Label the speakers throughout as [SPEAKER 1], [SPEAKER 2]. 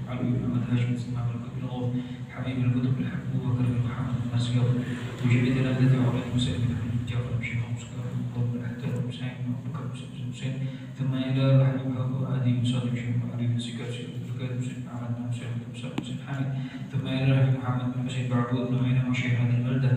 [SPEAKER 1] علي بن محمد هاشم اسماعيل الكتب الغوث حبيب الكتب الحب وبكر بن محمد المسجد وجبت لذة عمر المسلم بن حمد جعفر بن شيخ مسكر بن أحتر بن حسين بن بكر بن حسين ثم إلى الحبيب أبو عدي بن صادق بن علي بن سكر بن بن محمد بن حسين بن حامد ثم إلى الحبيب محمد بن بشير بعبود بن عينة وشيخ هذه البلدة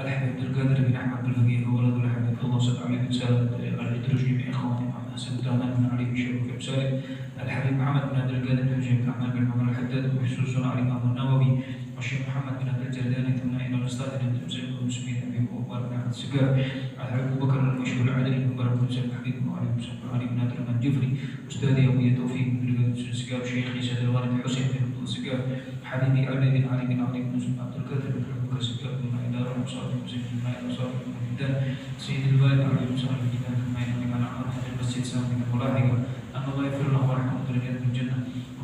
[SPEAKER 1] الحبيب عبد القادر بن أحمد بن فقيه وولد الحبيب الله صلى عليه بن سالم الإدرجي بن إخوانه محمد حسن بن دامان بن علي بن شيخ بن سالم الحبيب محمد بن عبد القادر بن حسين بن أحمد بن محمد الحداد وحسوس على الإمام النووي والشيخ محمد بن عبد الجلاني ثم إلى الأستاذ بن زيد بن مسلمين أبي عمر بن عبد السقاف الحبيب أبو بكر المشهور العدل بن مبارك بن سيد حبيب بن علي بن سيد علي بن نادر بن جفري أستاذي أبو توفيق بن السقاف شيخي سيد الوالد حسين بن عبد السقاف حبيبي علي بن علي بن علي بن مسلم عبد القادر بن أبو بكر السقاف بن إدارة بن صالح بن زيد بن ماء صالح بن حمدان سيد الوالد علي بن صالح بن جنان ثم إلى من عمر المسجد سام بن الملاحقة أن الله يغفر له ورحمه درجات من الجنة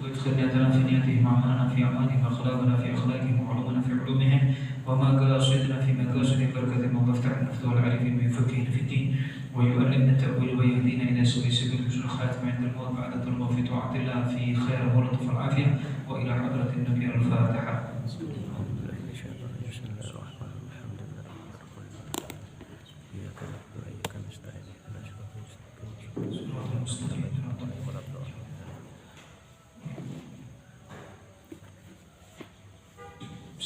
[SPEAKER 1] ويدخل نياتنا في نياتهم وأعمالنا في أعمالهم وأخلاقنا في أخلاقهم وعلومنا في علومهم ومقاصدنا في مقاصدهم بركة الله افتح المفتوح العارفين ويفقهنا في الدين ويؤلمنا التأويل ويهدينا إلى سوء سبيل حسن الخاتم عند الموت بعد الطلب في طاعة الله في خير ولطف العافية وإلى حضرة النبي الفاتحة.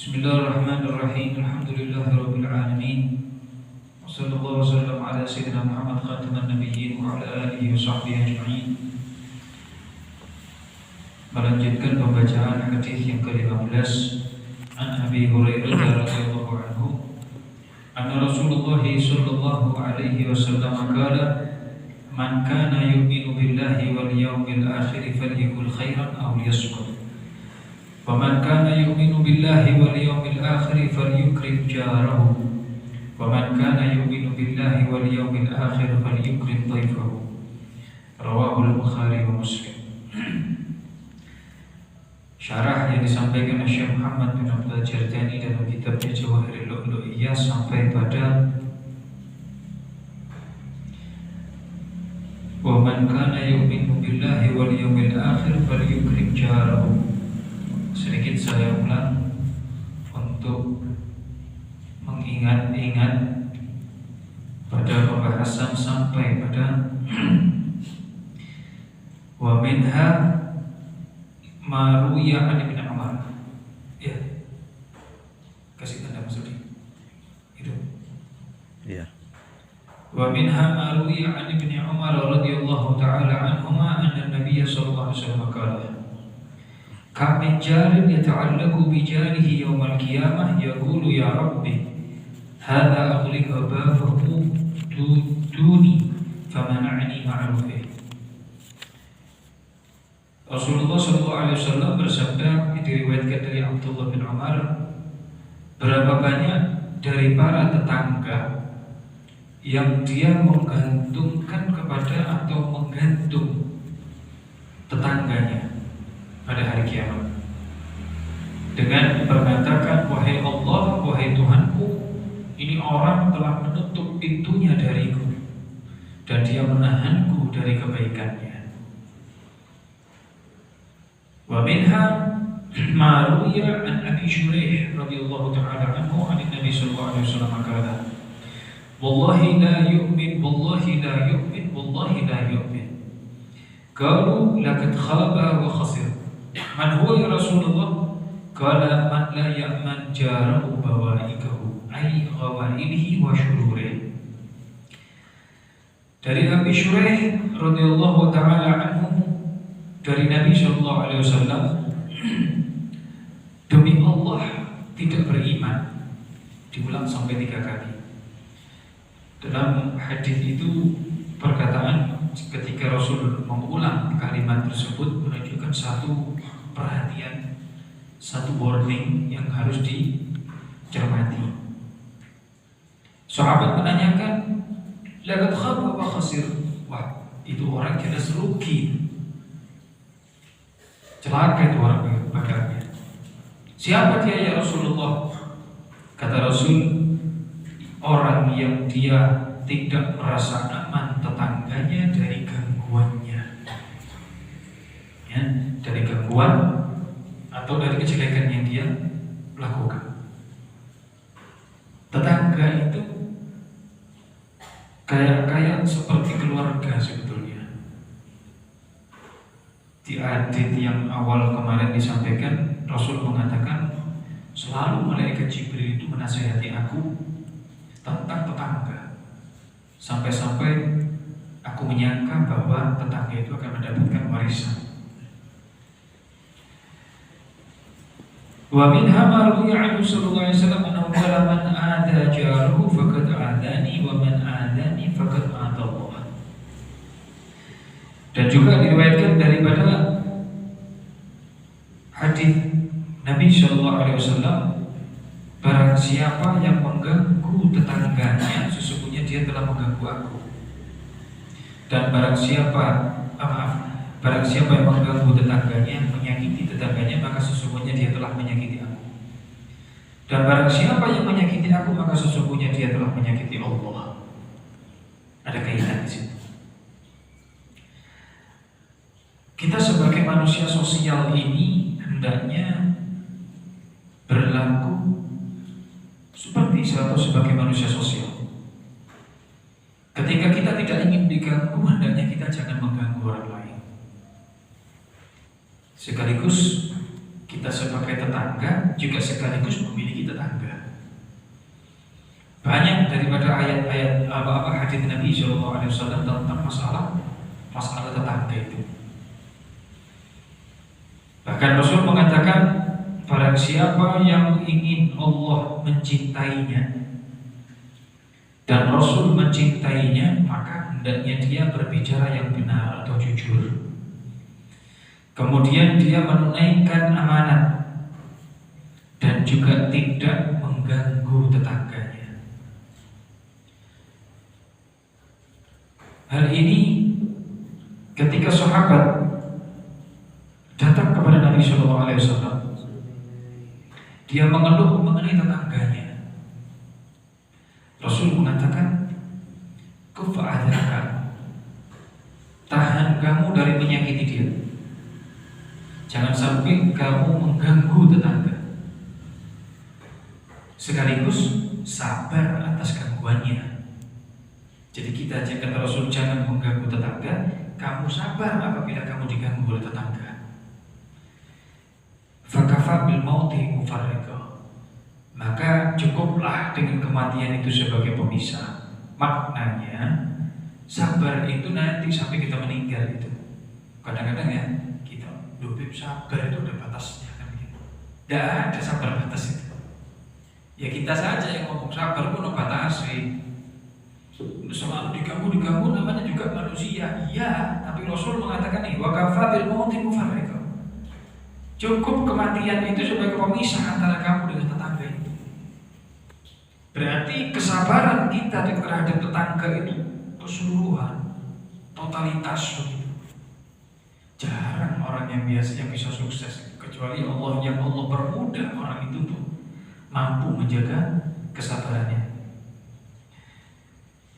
[SPEAKER 1] بسم الله الرحمن الرحيم الحمد لله رب العالمين وصلى الله وسلم على سيدنا محمد خاتم النبيين وعلى آله وصحبه أجمعين. Melanjutkan pembacaan hadis yang ke-15 an Abi Hurairah radhiyallahu anhu anna Rasulullah sallallahu alaihi wasallam qala man kana yu'minu billahi wal yawmil akhir falyakul khairan aw liyasmut wa man kana yu'minu billahi wal yawmil akhir falyukrim jarahu wa man kana yu'minu billahi wal yawmil akhir falyukrim dhaifahu rawahu al-Bukhari wa Muslim. Syarah yang disampaikan oleh Syekh Muhammad bin Abdul Jardani dalam kitabnya Jawahirul Lu'lu'iyah sampai pada wa man kana yu'minu billahi wal yawmil akhir falyukrim jarahu. Sedikit saya ulang untuk mengingat-ingat pada pembahasan sampai pada wa minha Maruya an Ibn Umar. Ya, kasih tanda maksudnya itu. Ya. Wa minha Maruya an Ibn Umar radhiyallahu ta'ala anhuma anna Nabiy sallallahu alaihi wasallam qala kam min jarin yata'allaqu bi jarihi yawm al-qiyamah yaqulu ya rabbi hadha aghliqa babahu duni famana'ni ma'rufih. Rasulullah SAW bersabda, diriwayatkan dari Abdullah bin Umar, berapa banyak dari para tetangga yang dia menggantungkan kepada atau menggantung tetangganya pada hari kiamat dengan mengatakan, wahai Allah, wahai Tuhanku, ini orang telah menutup pintunya dariku dan dia menahanku dari kebaikannya. Wa minha ma ruwiya an Abi Shuraih radhiyallahu ta'ala anhu an Nabi sallallahu alaihi wasallam qala wallahi la yu'min wallahi la yu'min wallahi la yu'min qalu laqad khaba wa khasir man huwa ya Rasulullah qala man la ya'man jarahu bawaikahu ay ghawailihi wa shururihi. Dari Abi Shuraih radhiyallahu ta'ala anhu dari Nabi Shallallahu Alaihi Wasallam, demi Allah tidak beriman, diulang sampai 3 kali. Dalam hadis itu perkataan ketika Rasul mengulang kalimat tersebut menunjukkan satu perhatian, satu warning yang harus dicermati. Sahabat menanyakan, laqad khaba wa khasir. Wah, itu orang jelas rugi. Celaka itu orang bagainya. Siapa dia ya Rasulullah? Kata Rasul, orang yang dia tidak merasa aman tetangganya dari gangguannya, ya, dari gangguan atau dari kejelekan yang dia lakukan. Tetangga itu kayak seperti keluarga sebetulnya. Di hadits yang awal kemarin disampaikan, Rasul mengatakan selalu malaikat Jibril itu menasihati aku tentang tetangga, sampai-sampai aku menyangka bahwa tetangga itu akan mendapatkan warisan. Wa minha ma ruwiya anhu sallallahu alaihi wasallam annahu qala man ada jaruhu faqad adani wa man adani faqad adallah. Dan juga diriwayatkan daripada hadis Nabi sallallahu alaihi wasallam, barang siapa yang mengganggu tetangganya sesungguhnya dia telah mengganggu aku. Dan barang siapa yang mengganggu tetangganya, menyakiti tetangganya, maka sesungguhnya dia telah menyakiti aku. Dan barang siapa yang menyakiti aku, maka sesungguhnya dia telah menyakiti Allah. Ada kaitan di situ. Kita sebagai manusia sosial ini hendaknya berlaku sebagai manusia sosial. Ketika kita tidak ingin diganggu, hendaknya kita jangan mengganggu orang lain. Sekaligus kita sebagai tetangga juga sekaligus memiliki tetangga. Banyak daripada ayat-ayat hadits Nabi SAW tentang masalah tetangga itu. Bahkan Rasul mengatakan, barang siapa yang ingin Allah mencintainya dan Rasul mencintainya, maka hendaknya dia berbicara yang benar atau jujur. Kemudian dia menunaikan amanat dan juga tidak mengganggu tetangganya. Hal ini ketika sahabat datang kepada Nabi SAW, dia mengeluh mengenai tetangganya. Rasul mengatakan, kufa'adaka, tahan kamu dari menyakiti dia. Jangan sampai kamu mengganggu tetangga. Sekaligus sabar atas gangguannya. Jadi kita ajarkan Rasul jangan mengganggu tetangga, kamu sabar apabila kamu diganggu oleh tetangga. Fakafa bil mauti mufarriqa, maka cukuplah dengan kematian itu sebagai pemisah. Maknanya sabar itu nanti sampai kita meninggal itu. Kadang-kadang ya kita sabar itu ada batasnya kan gitu. Tidak ada sabar batas itu. Ya kita saja yang ngomong sabar pun batasi. Selalu diganggu namanya juga manusia. Iya, tapi Rasul mengatakan nih, wa kafa bil mauti mufarriqa. Cukup kematian itu sebagai pemisah antara kamu dengan tetangga itu. Berarti kesabaran kita terhadap tetangga itu keseluruhan, totalitas begitu. Jarang orang yang biasanya bisa sukses, kecuali Allah yang Allah permudah orang itu tuh mampu menjaga kesabarannya.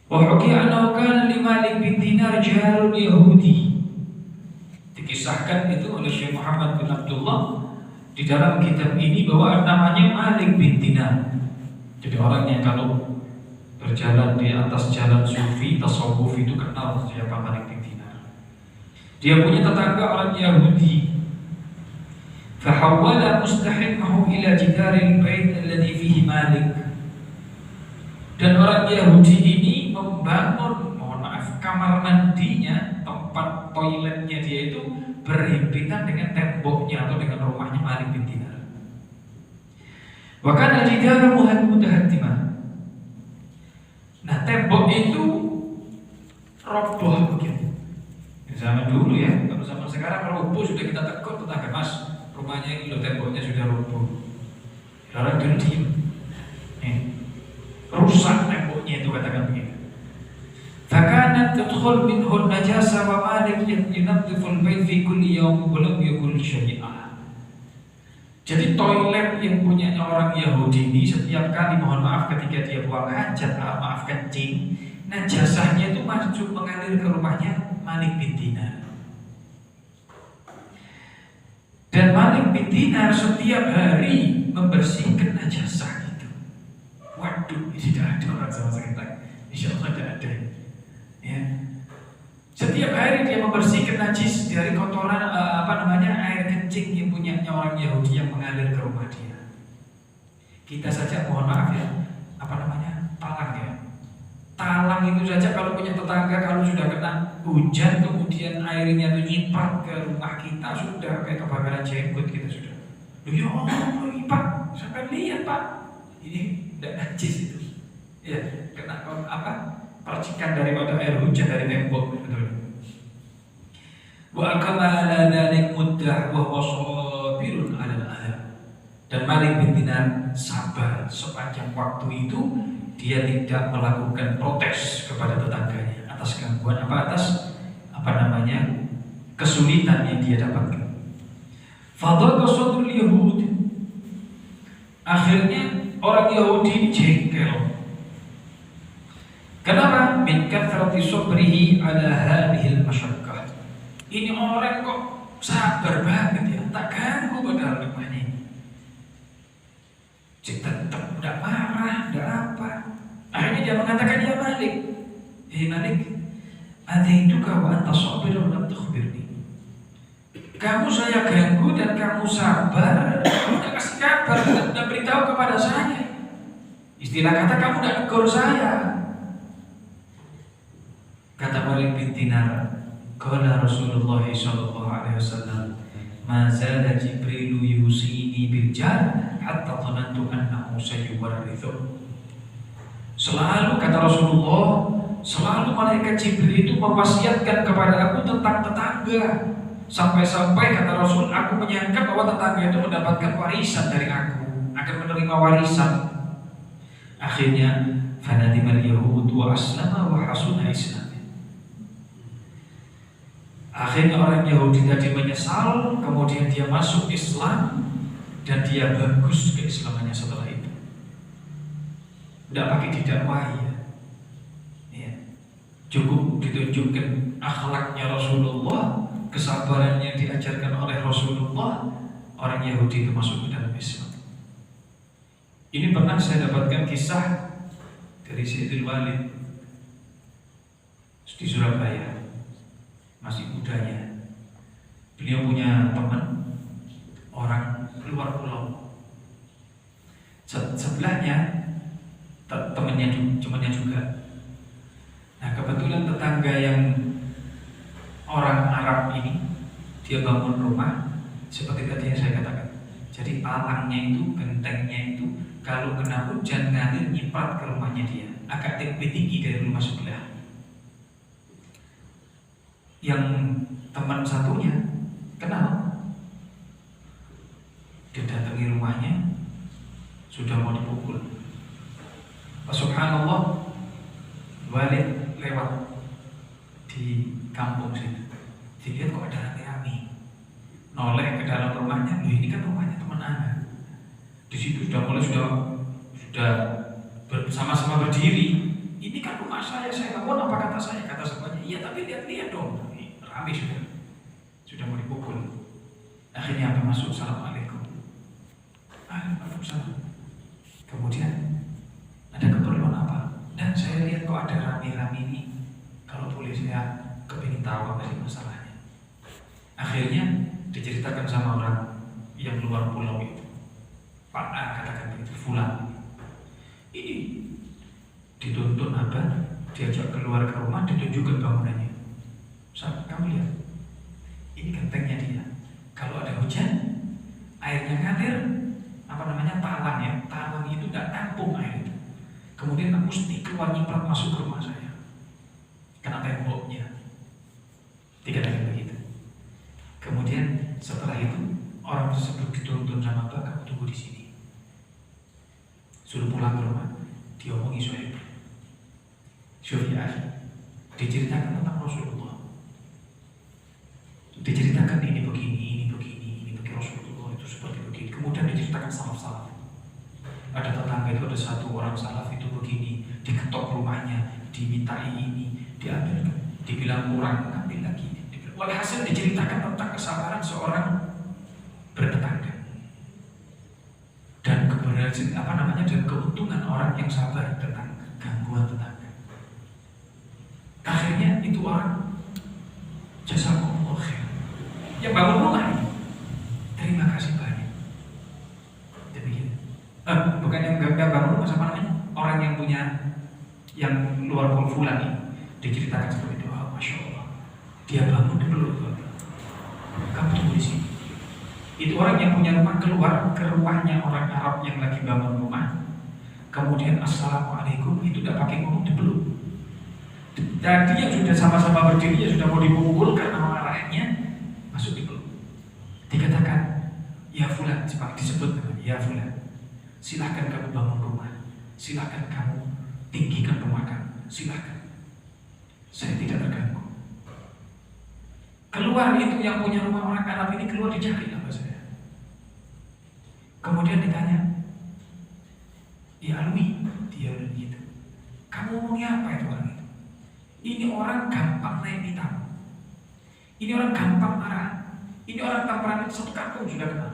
[SPEAKER 1] Wa hukiya annahu kana li Malik bin Dinar jarun Yahudi. Dikisahkan itu oleh Syekh Muhammad bin Abdullah di dalam kitab ini bahwa namanya Malik bin Dinar. Jadi orang yang kalau berjalan di atas jalan sufi tasawuf itu kenal siapa Malik bin Dinar. Dia punya tetangga orang Yahudi. Fahawwala mustahimahu ila jidaril bait alladhi fihi Malik. Dan orang Yahudi ini membangun, kamar mandinya, tempat toiletnya dia itu berhimpitan dengan temboknya atau dengan rumahnya Malik bin Dinar. Wa kana jidaru mutahattimah. Nah, tembok itu roboh begitu. Zaman dulu ya, kalau zaman sekarang roboh sudah kita tegur tetangga, Mas, rumahnya ini loh temboknya sudah roboh. Orang dulu diem, rusak temboknya itu, katakan begitu. Fakanat tadkhul minhu najasa wa Malik yunadhifu al-bait fi kulli yawm wa lam yakul syai'a. Jadi toilet yang punya orang Yahudi ini setiap kali, mohon maaf, ketika dia buang hajat, maaf kencing, najasahnya itu masuk mengalir ke rumahnya Malik bin Dinar. Dan Malik bin Dinar setiap hari membersihkan najasah itu. Waduh, ini tidak ada orang sama sekali. Insya Allah tidak ada. Ya. Setiap hari dia membersihkan najis dari kotoran air kencing yang punyanya orang Yahudi yang mengalir ke rumah dia. Kita saja mohon maaf ya, talang ya. Talang itu saja kalau punya tetangga, kalau sudah kena hujan kemudian airnya itu nyiprat ke rumah kita, sudah kayak kebakaran jenggot kita sudah. Loh ya Allah, Pak, sampai lihat Pak, ini tidak najis itu. Ya, kena percikan daripada air hujan dari tembok, betul. Wa kamala dzalik muddah wa wasabirun 'ala al-adab. Dan Malik bin Dinar sabar sepanjang waktu itu, dia tidak melakukan protes kepada tetangganya atas gangguan kesulitan yang dia dapatkan. Fadhaqa sadrul Yahud. Akhirnya orang Yahudi ini jengkel. Kenapa? Min kathrati sabrihi ala hadhil masyaqqah. Ini orang kok sabar banget ya, tak ganggu padahal rumahnya ini. Tetap tidak marah, tidak apa. Akhirnya dia mengatakan, ya Malik, hei Malik, ataituka wa anta sabirun lam tukhbirni. Kamu saya ganggu dan kamu sabar, kamu tidak kasih kabar, tidak beritahu kepada saya. Istilah kata kamu tidak negur saya. Kata Malik bin Dinar, qala Rasulullah sallallahu alaihi wasallam, ma zala Jibril yusini bil jar hatta dhanantu annahu sayuwarrithu. Selalu kata Rasulullah, selalu malaikat Jibril itu mewasiatkan kepada aku tentang tetangga. Sampai-sampai kata Rasul, aku menyangka bahwa tetangga itu mendapatkan warisan dari aku, akan menerima warisan. Akhirnya fanadimal yahud wa aslama wa hasuna islam. Akhirnya orang Yahudi tadi menyesal, kemudian dia masuk Islam dan dia bagus keislamannya setelah itu. Tidak pakai didakwahi ya. Cukup ditunjukkan akhlaknya Rasulullah, kesabaran yang diajarkan oleh Rasulullah, orang Yahudi itu masuk ke dalam Islam. Ini pernah saya dapatkan kisah dari Sayyidul Walid di Surabaya, masih mudanya. Beliau punya teman orang luar pulau. Sebelahnya temannya juga. Nah kebetulan tetangga yang orang Arab ini, dia bangun rumah seperti tadi yang saya katakan. Jadi palangnya itu, gentengnya itu, kalau kena hujan ngalir nyiprat ke rumahnya dia, agak lebih tinggi dari rumah sebelah. Yang teman satunya kenal, dia datangi rumahnya, sudah mau dipukul. Subhanallah, Walid lewat di kampung situ, dilihat kok ada rame-rame, noleh ke dalam rumahnya. Loh, ini kan rumahnya teman Anda. Di situ sudah bersama-sama berdiri. Ini kan rumah saya bangun, apa kata saya? Kata semuanya, iya tapi lihat dong, rame sudah mau dipukul. Akhirnya apa masuk, assalamualaikum. Waalaikumsalam. Kemudian ada keperluan apa? Dan saya lihat kok ada rame-rame ini. Kalau boleh saya kepingin tahu apa sih masalahnya. Akhirnya diceritakan sama orang yang luar pulau itu. Pak A katakan begitu, fulan ini dituntut apa? Diajak keluar ke rumah, ditunjukkan bangunannya. Kamu lihat, ini gentengnya dia. Kalau ada hujan, airnya ngalir, talang ya. Talang itu tidak tampung air itu. Kemudian mesti keluar nyiprat masuk ke rumah saya, kena temboknya. Dikatakan begitu. Kemudian setelah itu orang tersebut dituntun sama Pak, kamu tunggu di sini. Suruh pulang ke rumah, diomongi Syufi diceritakan tentang Rasulullah. Diceritakan ini begini Rasulullah itu seperti begini. Kemudian diceritakan salaf-salaf. Ada tetangga itu, ada satu orang salaf itu begini, diketok rumahnya, dimintai ini, diambil, dibilang kurang, ambil lagi. Walhasil diceritakan tentang kesabaran seorang dan keuntungan orang yang sabar tentang gangguan tetangga. Akhirnya itu orang jazakumullah khair. Yang bangun rumah ini, terima kasih banyak. Demikian. Bukan yang bangun rumah, apa namanya? Orang yang punya yang luar fulan ini diceritakan seperti itu. Oh, Masya Allah, dia bangun di peluk. Kamu tunggu di sini. Itu orang yang punya rumah keluar ke rumahnya orang Arab yang lagi bangun rumah. Kemudian assalamualaikum, itu tidak pakai ngomong, dipeluk. Tadi yang sudah sama-sama berdiri, yang sudah mau dipukul karena marahnya, masuk dipeluk. Dikatakan, ya fulan, disebut namanya, ya fulan, silahkan kamu bangun rumah, silahkan kamu tinggikan rumah kamu, silahkan. Saya tidak terganggu. Keluar itu yang punya rumah orang Arab ini keluar dicari sama saya. Kemudian ditanya, ya Alwi, dia begitu. Kamu ngomongnya apa itu orang itu? Ini orang gampang naik pitam. Ini orang gampang marah. Ini orang tamparan satu kampung sudah kenal.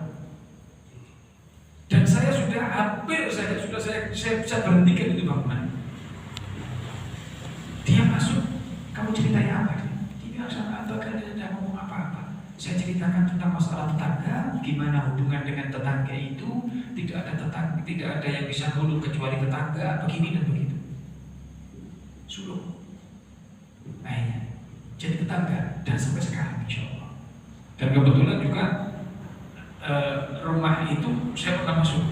[SPEAKER 1] Dan saya sudah hampir saya berhentikan itu bangunan. Dia masuk, kamu ceritanya apa? Dia biasa tidak ngomong apa-apa. Saya ceritakan tentang masalah tetangga, gimana hubungan dengan tetangga itu, tidak ada yang bisa ngeluh kecuali tetangga, begini dan begitu. Sulung. Akhirnya jadi tetangga dan sampai sekarang insya Allah. Dan kebetulan juga rumah itu saya pernah masuk,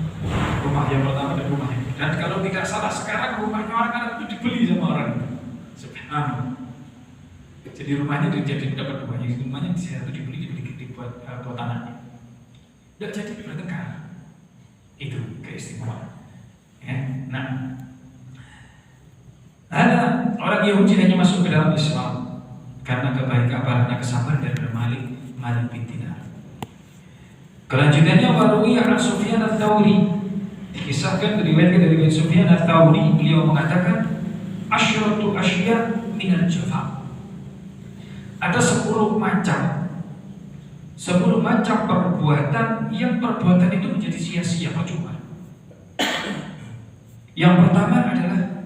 [SPEAKER 1] rumah yang pertama dan rumah itu. Dan kalau tidak salah sekarang rumahnya orang itu dibeli sama orang itu. Jadi rumahnya jadi dapat rumahnya, rumahnya di satu dibeli dibuat tanahnya. Tidak jadi bertengkar. Itu keistimewaan. Ya. Nah, ada orang Yahudi hanya masuk ke dalam Islam karena kebaikan, kesabaran daripada Malik bin Dinar. Kelanjutannya Waruwiyah an Sufyan ats-Tsauri, dikisahkan diriwayatkan dari Sufyan ats-Tsauri, beliau mengatakan asyratu asya minal jafa. Ada 10 macam perbuatan yang perbuatan itu menjadi sia-sia, percuma. Yang pertama adalah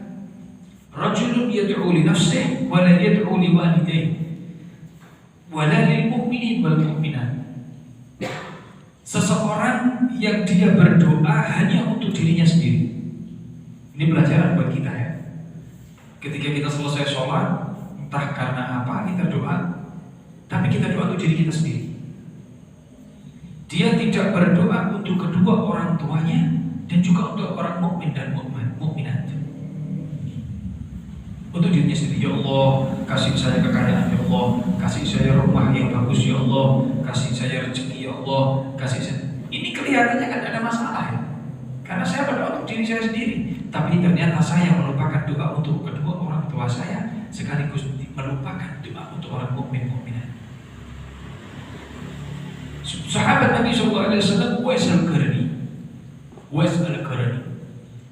[SPEAKER 1] rajulun yad'u li nafsihi wa la yad'u li walidayhi wa la lil mu'minin wal mu'minat. Seseorang yang dia berdoa hanya untuk dirinya sendiri. Ini pelajaran buat kita ya. Ketika kita selesai sholat, entah karena apa kita doa, tapi kita doa untuk diri kita sendiri. Dia tidak berdoa untuk kedua orang tuanya dan juga untuk orang mukmin dan mukminat. Untuk dirinya sendiri, ya Allah, kasih saya kekayaan, ya Allah, kasih saya rumah yang bagus, ya Allah, kasih saya rezeki, ya Allah, kasih saya. Ini kelihatannya kan ada masalah ya, karena saya berdoa untuk diri saya sendiri, tapi ternyata saya melupakan doa untuk kedua orang tua saya, sekaligus melupakan doa untuk orang mukminat. Sahabat Nabi SAW Uwais al-Qarni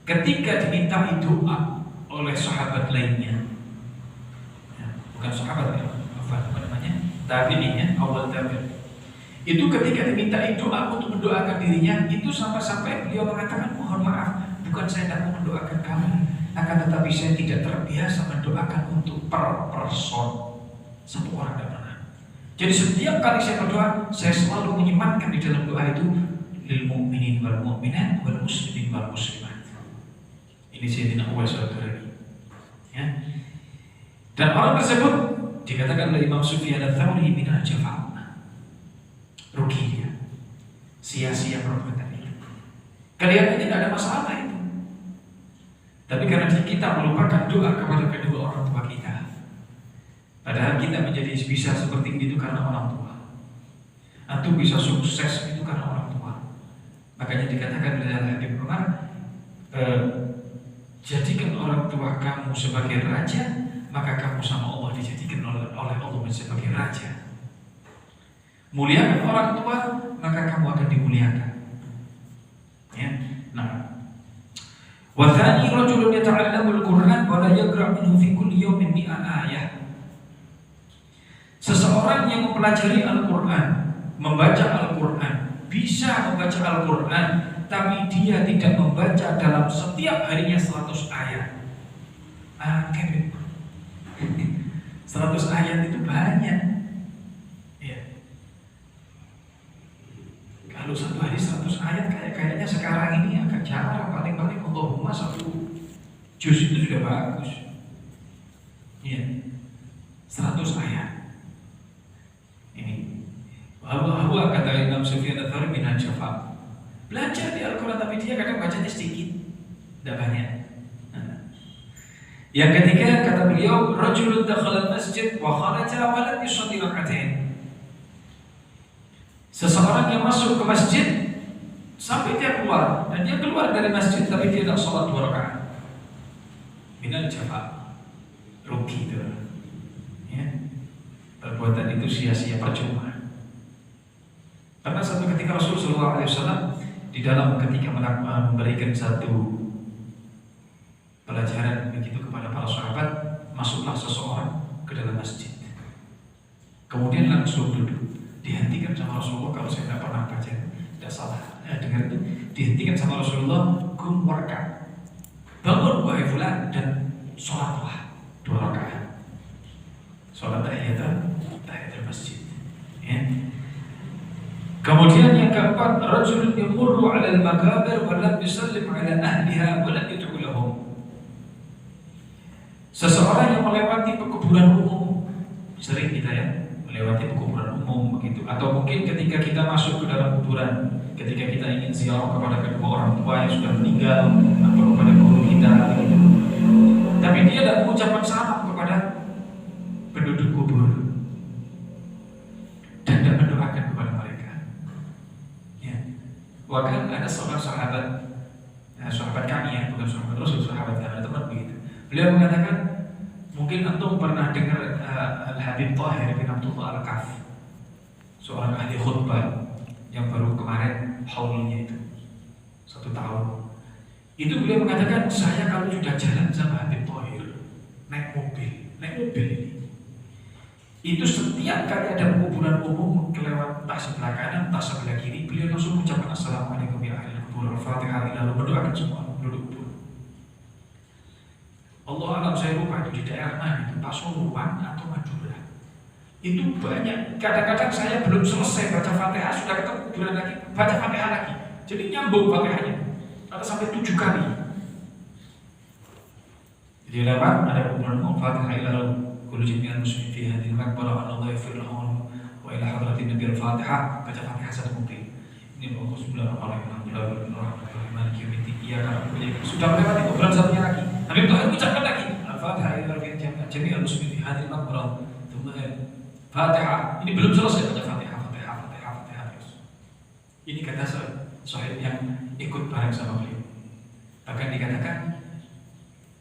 [SPEAKER 1] ketika diminta doa oleh sahabat lainnya, ya, bukan sahabat ya, apa namanya, tabi'in, awal tabi'in, itu ketika diminta doa untuk mendoakan dirinya, itu sampai-sampai beliau mengatakan, mohon maaf, bukan saya tidak mau mendoakan kamu, akan tetapi saya tidak terbiasa mendoakan untuk per person, satu orang tidak pernah. Jadi setiap kali saya berdoa, saya selalu menyematkan di dalam doa itu lil mu'minin wal mu'minat wal muslimin wal muslimat. Ini Sayyidina Uwais al-Qarni. Ya. Dan orang tersebut dikatakan oleh Imam Sufyan ats-Tsauri minal jafa. Rugi dia. Sia-sia perbuatan itu. Kelihatannya tidak ada masalah itu. Tapi karena kita melupakan doa kepada kedua orang tua kita. Padahal kita menjadi bisa seperti itu karena orang tua. Atau bisa sukses itu karena orang tua. Makanya dikatakan oleh Habib Umar, jadikan orang tua kamu sebagai raja, maka kamu sama Allah dijadikan oleh Allah sebagai raja. Muliakan orang tua, maka kamu akan dimuliakan. Ya. Nah, wa tsani rajulun yata'allamul Qur'an wa la yaqra' minhu fi kulli yawmin 100 ayah. Seseorang yang mempelajari Al-Quran, membaca Al-Quran, bisa membaca Al-Quran tapi dia tidak membaca dalam setiap harinya 100 ayat. Kan 100 ayat itu banyak. Ya. Kalau satu hari 100 ayat kayaknya sekarang ini agak jarang, paling-paling Allahumma 1 juz itu sudah bagus. Ya. 100 ayat. Ini. Bahwa kata Imam Sufyan Ats-Tsauri bin Al-Jafar. Belajar di Al-Quran tapi dia kadang bacanya sedikit, tidak banyak. Yang ketiga kata beliau, rajulun dakhala al-masjid wa kharaja wa lam yusalli rak'atain. Seseorang yang masuk ke masjid sampai dia keluar, dan dia keluar dari masjid tapi dia tidak salat 2 rakaat. Minal jafa, rugi itu. Ya. Perbuatan itu sia-sia, percuma. Karena satu ketika Rasulullah SAW di dalam ketika memberikan satu pelajaran begitu kepada para sahabat, masuklah seseorang ke dalam masjid, kemudian langsung duduk, dihentikan sama Rasulullah. Kalau saya tidak pernah baca, tidak salah dengar itu, dihentikan sama Rasulullah, kum warka, bangun wahai fulan dan sholatlah 2 rakaat, sholat tahiyatul masjid. Ya. Kemudian yang keempat, rajulun yamurru 'ala al-maqabir wa lam yusallim 'ala ahliha wa lam yad'u lahum. Seseorang yang melewati pekuburan umum, sering kita ya melewati pekuburan umum begitu, atau mungkin ketika kita masuk ke dalam kuburan, ketika kita ingin ziarah kepada kedua orang tua yang sudah meninggal atau kepada guru kita begitu. Tapi dia tidak mengucapkan salam kepada penduduk kubur dan tidak mendoakan kepada mereka. Ya. Bahkan ada seorang sahabat, sahabat kami ya, bukan sahabat Rasul, sahabat kami, teman begitu. Beliau mengatakan, mungkin antum pernah dengar Al-Habib Tahir bin Abdullah Al-Kaf, seorang ahli khutbah yang baru kemarin haulnya itu 1 tahun. Itu beliau mengatakan, saya kalau sudah jalan sama Habib Tahir naik mobil ini, itu setiap kali ada kuburan umum kelewat entah sebelah kanan entah sebelah kiri, beliau langsung mengucapkan assalamualaikum ya ahli kubur, al-fatihah, lalu mendoakan semua penduduk kubur. Allah alam, saya lupa itu di daerah mana, itu Pasuruan atau Madura. Itu banyak, kadang-kadang saya belum selesai baca Fatihah sudah ketemu kuburan lagi, baca Fatihah lagi. Jadi nyambung Fatihahnya, ada sampai 7 kali. Jadi lewat ada kuburan umum, Fatihah ilalau kullu jami'an muslimin fi hadhihi al-maqbarah Allah yaghfir lahum wa ila hadratin Nabi al-Fatihah, baca Fatihah 1 mobil. Ini bagus, bismillahirrahmanirrahim, sudah melewati kuburan satunya lagi. Nabi Tuhan ucapkan lagi Al-Fatihah ila jami'al muslimin fi hadhihi al-maqbarah. Fatihah, ini belum selesai baca Fatihah terus. Ini kata sahib yang ikut bareng sama beliau. Bahkan dikatakan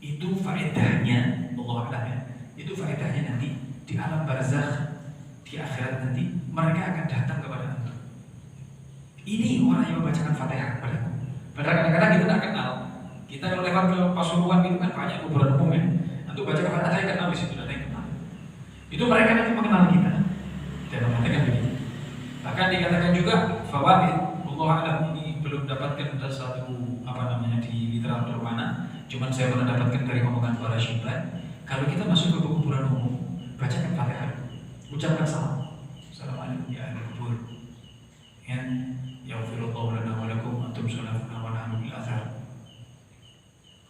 [SPEAKER 1] itu faedahnya, Allah a'lam ya, itu faedahnya nanti di alam barzakh, di akhirat nanti mereka akan datang kepada antum. Ini orang yang membacakan Fatihah padaku. Padahal kadang-kadang kita tidak kenal. Kita kalau lewat ke Pasuruan itu kan banyak kuburan umum ya. Untuk baca Fatihah saya kenal di situ, ada yang kenal. Itu mereka nanti mengenal kita. Dan mengatakan begitu. Bahkan dikatakan juga fawaid, Allah a'lam, ini belum dapatkan satu di literatur mana. Cuman saya pernah dapatkan dari omongan para syaitan. Kalau kita masuk ke kuburan umum, bacakan Fatihah, ucapkan salam. Assalamualaikum ya ahli kubur. Ya, yaghfirullahu lana wa lakum antum salafuna wa nahnu bil athar.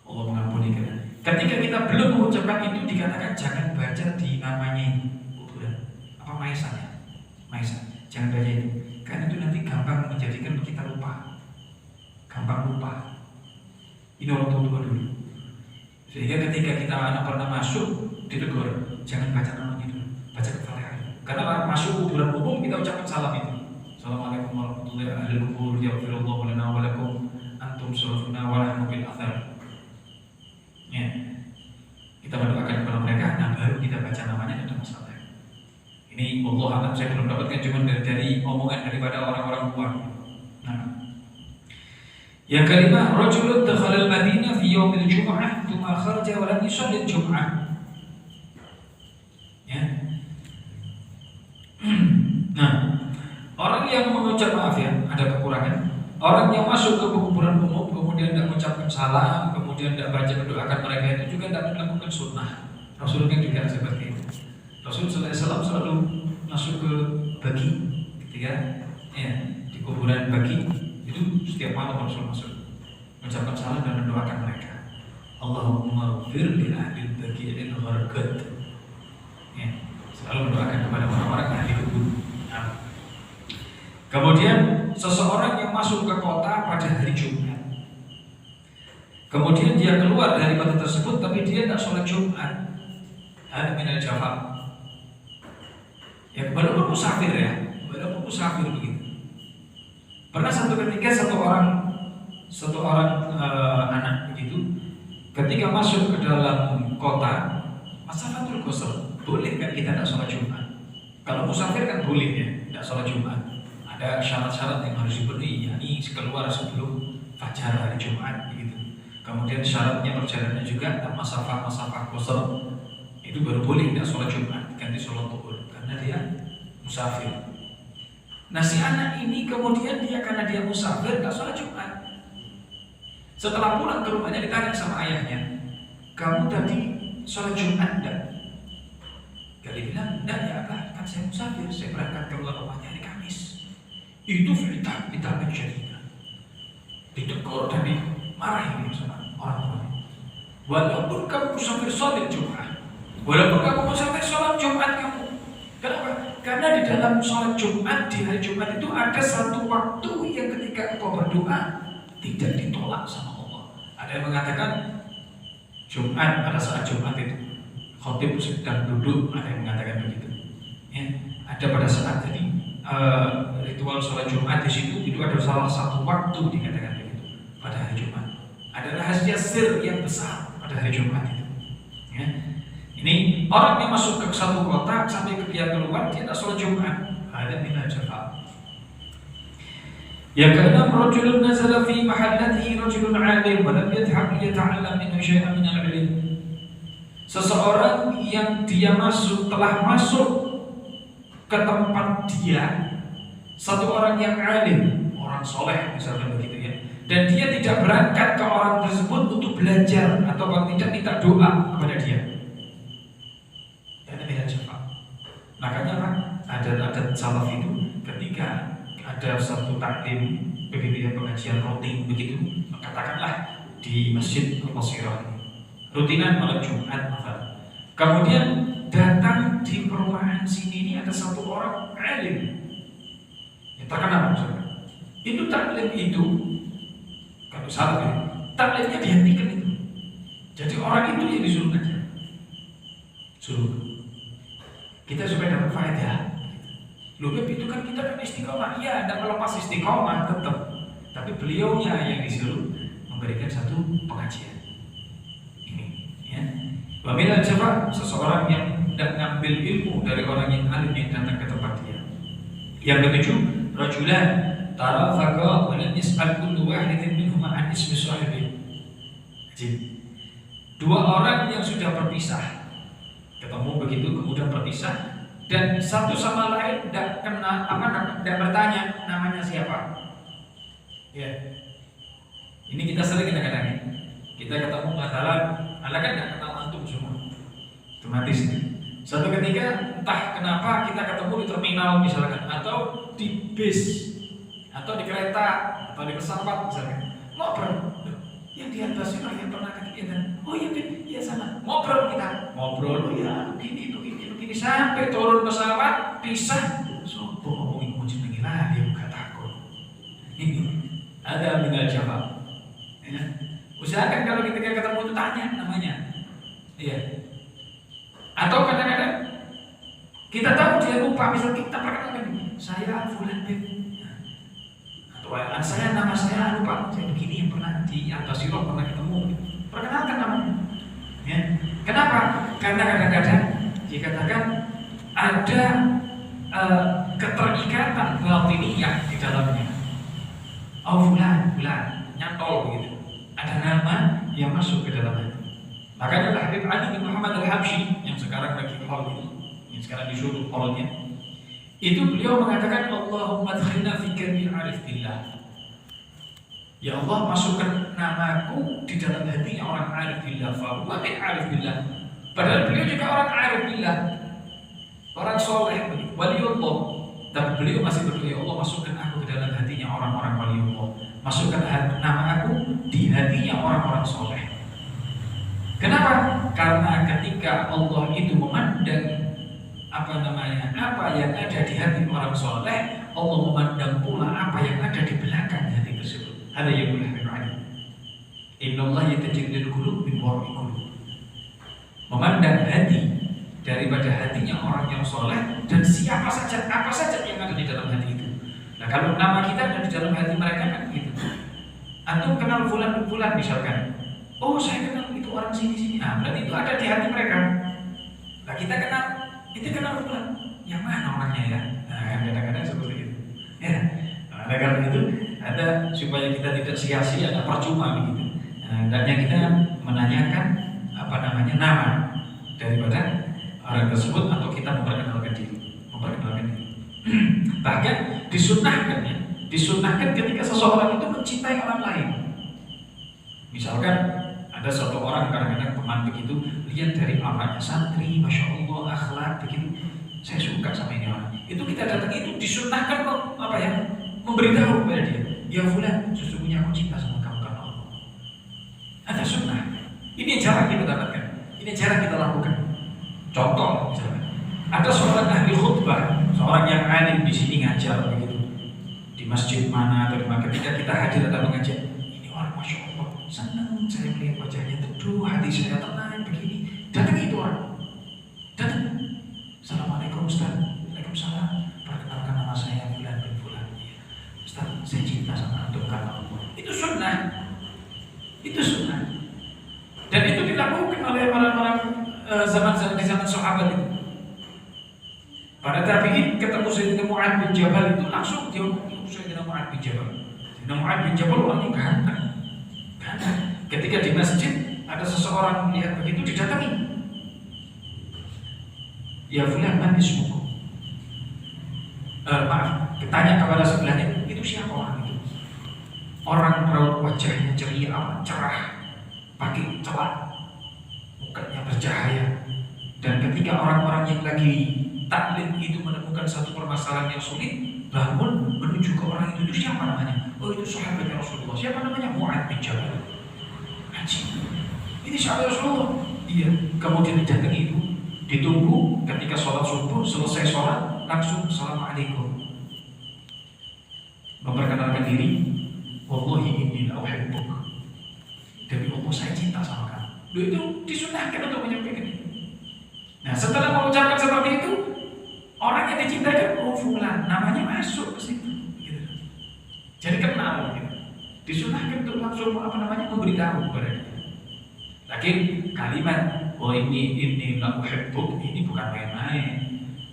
[SPEAKER 1] Allah mengampuni kita. Ketika kita belum mengucapkan itu, dikatakan jangan baca di namanya ini kuburan. Apa maisan? Jangan baca itu. Karena itu nanti gampang menjadikan kita lupa. Gampang lupa. Ini orang tua dulu. Sehingga ketika kita anak pernah masuk, ditegur, jangan baca namanya dulu, baca Fatihah. Karena masuk kuburan umum kita ucapkan salam itu. Assalamualaikum warahmatullahi wabarakatuh. Yaghfirullahu lana wa lakum antum salafuna wa nahnu bil athar. Ya. Kita mendoakan kepada mereka, nah baru kita baca namanya, ada masalah. Ini Allah alam, saya belum dapatkan cuma dari omongan daripada orang-orang tua. Nah. Yang kelima, rajulun dakhala al-Madinah fi yaumil Jum'ah thumma kharaja wa lam yusalli al-Jum'ah. Ya. Nah, orang yang mengucap maaf ya, ada kekurangan. Orang yang masuk ke kuburan umum kemudian tidak mengucapkan salam, kemudian tidak baca mendoakan mereka, itu juga tidak melakukan sunnah. Rasul kan juga seperti itu. Rasul SAW selalu masuk ke bagi ketika ya, di kuburan bagi itu setiap malam Rasul masuk mengucapkan salam dan mendoakan mereka. Allahumma ighfir li ahli bagi'il gharqad. Ya, selalu mendoakan kepada orang-orang ahli kubur. Kemudian seseorang yang masuk ke kota pada hari Jumat, kemudian dia keluar dari kota tersebut tapi dia tidak sholat Jumat, ada minal jafar. Ya, walaupun musafir begitu. Pernah satu ketika satu orang anak begitu, ketika masuk ke dalam kota, masafatul qasr, boleh kan kita tidak sholat Jumat? Kalau musafir kan boleh ya, tidak sholat Jumat. Ada syarat-syarat yang harus dipenuhi, yakni keluar sebelum fajar hari Jumat begitu. Kemudian syaratnya perjalanan juga masafah qasr, itu baru boleh tidak sholat Jumat, ganti sholat zuhur karena dia musafir. Nah si anak ini kemudian dia karena dia musafir tidak sholat Jumat. Setelah pulang ke rumahnya ditanya sama ayahnya, kamu tadi sholat Jumat enggak? Dia bilang, enggak ya Abah, kan saya musafir, saya berangkat keluar rumahnya hari Kamis. Itu fitnah menjadikan ditegur dan dimarahi sama orang tuanya. Walaupun kamu musafir sholat Jumat, walaupun kamu musafir sholat Jumat kamu, kenapa? Karena di dalam sholat Jumat di hari Jumat itu ada satu waktu yang ketika engkau berdoa tidak ditolak sama Allah. Ada yang mengatakan Jumat pada saat Jumat itu khotib sedang duduk, ada yang mengatakan begitu. Ya, ada pada saat jadi ritual sholat Jumat di situ itu ada salah satu waktu dikatakan begitu pada hari Jumat. Ada rahasia sir yang besar pada hari Jumat itu. Ya. Ini orang yang masuk ke satu kota sampai dia keluar dia tak sholat Jumat, ada minal jafar. Ya karena rajulun nazala fi mahallatihi rajulun 'alim wa lam yadhhab liyata'allam minhu syai'an min al-'ilm. Seseorang yang dia telah masuk ke tempat dia, satu orang yang alim, orang soleh misalnya begitu ya, dan dia tidak berangkat ke orang tersebut untuk belajar atau kalau tidak minta doa kepada dia. Dan dia cepat. Makanya apa? Ada salaf itu ketika ada satu taklim begitu ya, pengajian rutin begitu, katakanlah di Masjid Al-Basirah rutinan malam Jumat malam. Kemudian datang di perumahan sini ini ada satu orang alim, ya, terkenal misalnya. Itu taklim itu, kalau salah ya, taklimnya dihentikan itu. Jadi orang itu yang disuruh ngajar, suruh kita supaya dapat faedah. Loh itu kan kita kan istiqomah, iya, tidak melepas istiqomah tetap. Tapi beliaunya yang disuruh memberikan satu pengajian. Ini, ya. Wamil al-jafar, seseorang yang tidak ngambil ilmu dari orang yang alim yang datang ke tempat dia. Yang ketujuh, rajulan tarafaqa wa lam yas'al kullu wahidin minhuma an ismi sahibi. Dua orang yang sudah berpisah, ketemu begitu kemudian berpisah dan satu sama lain tidak bertanya namanya siapa. Ya. Ini kita sering kadang-kadang kita ketemu masalah, Anda kan tidak kenal antum semua, otomatis ini. Satu ketika entah kenapa kita ketemu di terminal misalkan, atau di bis, atau di kereta, atau di pesawat misalkan, ngobrol. Yang di atas itu yang pernah kegiatan, oh iya iya sana, ngobrol kita, ngobrol, oh ya begini sampai turun pesawat pisah, so ngomongin kunci lagi lah dia bukan takut. Ini ada minal jawab. Ya. Usahakan kalau ketika ketemu itu tanya namanya, iya. Atau kadang-kadang kita tahu dia lupa, misal kita perkenalkan, saya Fulan bin, atau saya nama saya lupa, saya begini yang pernah di Al-Basirah pernah ketemu, perkenalkan namanya. Ya. Kenapa? Karena kadang-kadang dikatakan ada keterikatan batiniyah di dalamnya. Oh Fulan nyantol begitu. Ada nama yang masuk ke dalam hati. Makanya Habib Ali bin Muhammad Al-Habsyi yang sekarang lagi hall ini, yang sekarang disuruh hallnya, itu beliau mengatakan Allahumma adkhilna fi kalbi arif billah. Ya Allah, masukkan namaku di dalam hatinya orang arif billah, fa huwa min arif billah. Padahal beliau juga orang arif billah, orang soleh, waliullah. Tapi beliau masih berdoa, ya Allah, masukkan aku ke dalam hatinya orang-orang waliullah. Masukkan nama aku di hatinya orang-orang soleh. Kenapa? Karena ketika Allah itu memandang apa yang ada di hati orang soleh, Allah memandang pula apa yang ada di belakang hati tersebut. Ada yang boleh berani. Inna Allah yatajallil qulub min wara'i qulub. Memandang hati daripada hatinya orang yang soleh, dan siapa saja, apa saja yang ada di dalam hati itu. Nah, kalau nama kita ada di dalam hati mereka kan gitu. Antum kenal fulan misalkan. Oh, saya kenal itu orang sini. Nah, berarti itu ada di hati mereka. Nah, kita kenal fulan. Yang mana orangnya ya? Nah, kadang-kadang seperti itu. Ya. Nah, karena itu ada supaya kita tidak sia-sia, ada percuma begitu. Nah, hendaknya kita menanyakan nama daripada orang tersebut, atau kita memperkenalkan diri. Bahkan disunahkan ketika seseorang itu mencintai orang lain. Misalkan ada satu orang kadang-kadang teman begitu, lihat dari amalnya santri, masya Allah, akhlak begitu, saya suka sama ini orang. Itu kita datang, itu disunahkan memberitahu kepada dia, ya fulan, sesungguhnya aku cinta sama kamu karena Allah. Ada sunnah. Ini cara kita dapatkan, ini cara kita lakukan. Contoh misalnya, ada seorang ahli khutbah, seorang yang alim di sini ngajar begitu, di masjid mana atau di mana, ketika kita hadir atau mengajar, ini orang masya Allah, senang saya melihat wajahnya teduh, hati saya tenang begini. Datang itu orang, datang, assalamualaikum Ustaz, waalaikumsalam, perkenalkan nama saya Fulan bin Fulan. Ustaz, saya cinta sama antum karena Allah. Itu sunnah, dan itu dilakukan oleh orang-orang di zaman sahabat itu. Pada tabi'in ketemu Sayyidina Mu'adz bin Jabal itu langsung dia ngomong Sayyidina Mu'adz bin Jabal. Sayyidina Mu'adz bin Jabal orangnya ganteng. Ketika di masjid ada seseorang melihat begitu, didatangi. Ya fulan, man ismukum? Bertanya kepada sebelahnya, itu siapa orang itu? Orang raut wajahnya ceria, cerah, pakai celak, mukanya bercahaya. Dan ketika orang-orang yang lagi taklim itu menemukan satu permasalahan yang sulit, bangun menuju ke orang itu siapa namanya? Oh, itu sahabatnya Rasulullah. Siapa namanya? Mu'adz bin Jabal. Ini sahabat Rasulullah. Iya. Kemudian didatangi itu, ditunggu ketika sholat subuh, selesai sholat langsung assalamualaikum, memperkenalkan diri. Wallahi inni la uhibbuk. Demi Allah saya cinta sama kamu. Itu disunahkan untuk menyampaikan itu. Nah, setelah mengucapkan seperti itu, orang yang dicintai kan, oh fulan, namanya masuk ke situ, gitu. Jadi kenal, gitu. Disunahkan untuk langsung memberitahu kepada dia. Lagi kalimat, oh ini la uhibbuk, ini bukan main-main.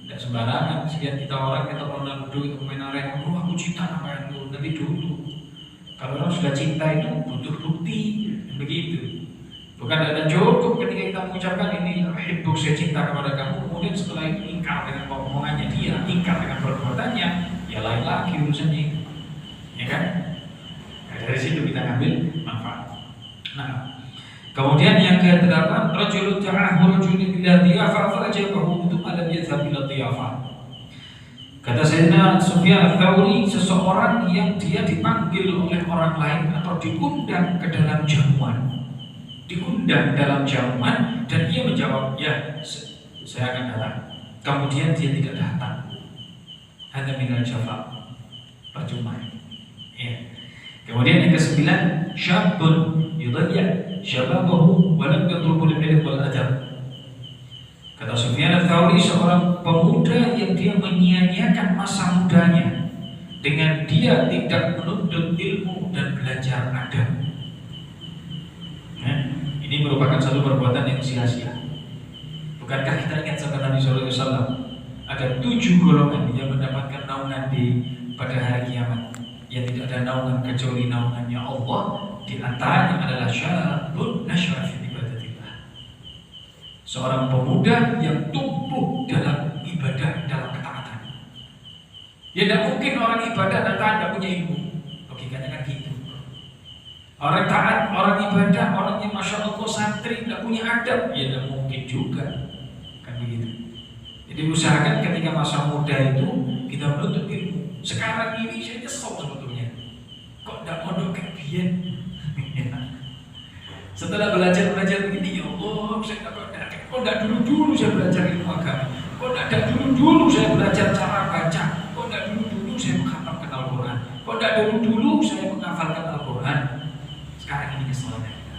[SPEAKER 1] Tidak sembarangan. Sekian kita orang kita Ronaldo itu main arena, oh aku cinta sama itu, tapi dulu. Kalau orang sudah cinta itu butuh bukti, begitu. Bukan ada cukup ketika kita mengucapkan ini hidup saya cinta kepada kamu, kemudian setelah itu ingkar dengan omongannya dia, ingkar dengan perbuatannya, ya lain lagi urusannya itu, ya kan? Nah, dari situ kita ambil manfaat. Nah, kemudian yang ke-8, rajulun ta'ahu rajulun ila dhiyafah fa'ajabahu thumma lam yadhhab ila dhiyafah. Kata Sayyidina Sufyan Ats-Tsauri, seseorang yang dia dipanggil oleh orang lain atau diundang ke dalam jamuan, dan dia menjawab, ya saya akan datang. Kemudian dia tidak datang. Hada minal jafa, percuma. Ya. Kemudian yang ke-9, syabun yudayya syababahu wa lam yatlubul ilm wal adab. Kata Sufyan Ats-Tsauri, seorang pemuda yang dia menyia-nyiakan masa mudanya dengan dia tidak menuntut ilmu dan belajar adab. Ini merupakan satu perbuatan yang sia-sia. Bukankah kita ingat sabda Nabi Sallallahu Alaihi Wasallam, ada 7 golongan yang mendapatkan naungan pada hari kiamat, yang tidak ada naungan kecuali naungannya Allah. Di antaranya adalah syabun nasyara fi ibadatillah, seorang pemuda yang tumbuh dalam ibadah, dalam ketaatan. Ya tidak mungkin orang ibadah dan tak punya ilmu, logikanya kan gitu. Orang taat, orang ibadah, orang yang masya Allah santri tidak punya adab, ya tidak mungkin juga, kan begitu. Jadi usahakan ketika masa muda itu kita menuntut ilmu. Sekarang ini saya nyesel sebetulnya, kok tidak mondok kayak biyen. Setelah belajar begini, ya Allah, saya kok tidak dulu saya belajar ilmu agama, kok tidak dulu saya belajar cara baca, kok tidak dulu saya menghafalkan Al-Quran, kok tidak dulu saya menghafalkan Al-Quran. Sekarang ini keselnya kita.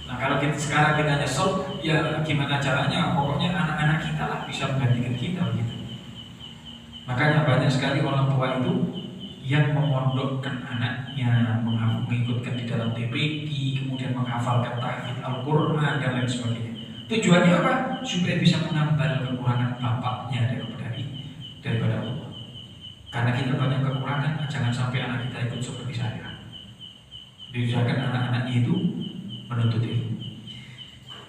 [SPEAKER 1] Nah kalau sekarang kita nyesel, ya gimana caranya? Pokoknya anak-anak kita lah bisa menggantikan kita begitu. Makanya banyak sekali orang tua itu yang memondokkan anaknya, mengikutkan di dalam TPQ, kemudian menghafalkan tahfidz Al-Quran dan lain sebagainya. Tujuannya apa? Supaya bisa menambal kekurangan bapaknya daripada Allah. Karena kita banyak kekurangan, jangan sampai anak kita ikut seperti saya. Diusahakan anak-anaknya itu menuntut ilmu.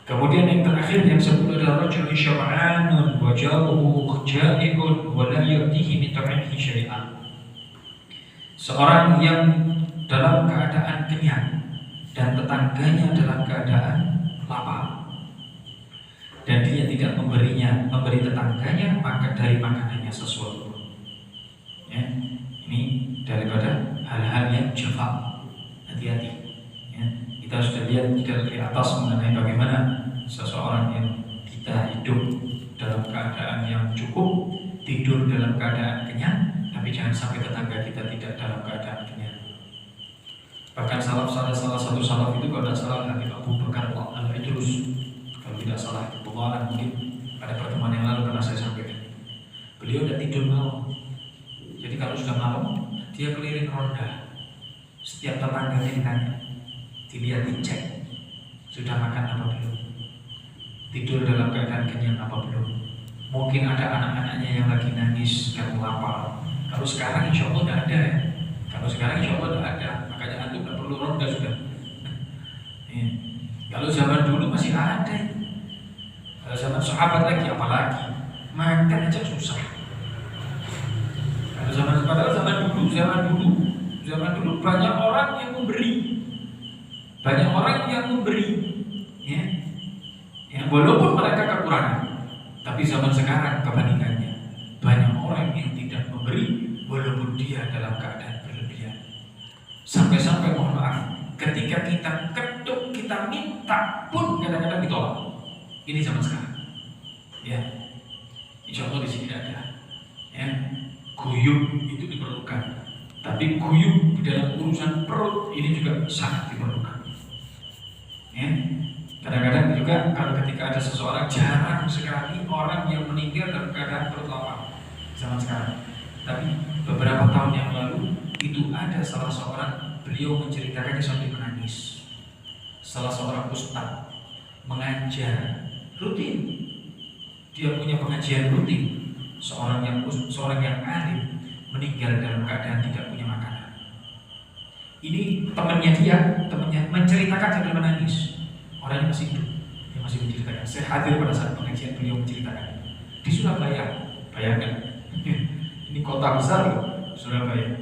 [SPEAKER 1] Kemudian yang terakhir yang sebut adalah rajul syab'anun wa jaruhu ja'ihun wa la yatihi min ta'amihi syai'an. Seorang yang dalam keadaan kenyang dan tetangganya dalam keadaan lapar, dan dia tidak memberi tetangganya maka dari makanannya sesuatu. Ya, ini daripada hal-hal yang jafa. Hati-hati. Ya, kita sudah lihat di atas mengenai bagaimana seseorang yang kita hidup dalam keadaan yang cukup, tidur dalam keadaan kenyang, tapi jangan sampai tetangga kita tidak dalam keadaan kenyang. Bahkan salah satu salaf itu kalau tidak salah Habib Abu Bakar Al-Idrus, kalau tidak salah itu pengawalan mungkin pada pertemuan yang lalu pernah saya sampaikan. Beliau tidak tidur malam. Jadi kalau sudah malam dia keliling ronda. Setiap tetangganya ditanya, dilihat, dicek sudah makan apa belum, tidur dalam keadaan kenyang apa belum. Mungkin ada anak-anaknya yang lagi nangis karena lapar. Kalau sekarang insya Allah tidak ada ya. Kalau sekarang insya Allah tidak ada. Makanya antum tidak perlu ronda sudah. Ya. Kalau zaman dulu masih ada. Kalau zaman sahabat lagi apalagi makan aja susah. Kalau zaman dulu banyak orang yang memberi, ya. Ya, walaupun mereka kekurangan. Tapi zaman sekarang kebalikannya, banyak orang yang tidak memberi walaupun dia dalam keadaan berlebihan. Sampai-sampai mohon maaf, ketika kita ketuk, kita minta pun kadang-kadang ditolak. Ini zaman sekarang. Ya, insya Allah di sini ada. Ya, guyub itu diperlukan. Tapi guyub di dalam urusan perut ini juga sangat diperlukan. Ya, kadang-kadang juga kalau ketika ada seseorang, jarang sekali orang yang meninggal dalam keadaan perut lapar zaman sekarang. Tapi beberapa tahun yang lalu itu ada salah seorang, beliau menceritakannya sambil menangis. Salah seorang ustaz mengajar rutin, dia punya pengajian rutin. Seorang yang alim meninggal dalam keadaan tidak punya makanan. Ini temannya menceritakan sambil menangis. Orangnya masih hidup, dia masih menceritakan. Saya hadir pada saat pengajian beliau menceritakan di Surabaya. Bayangkan, ini kota besar loh, Surabaya.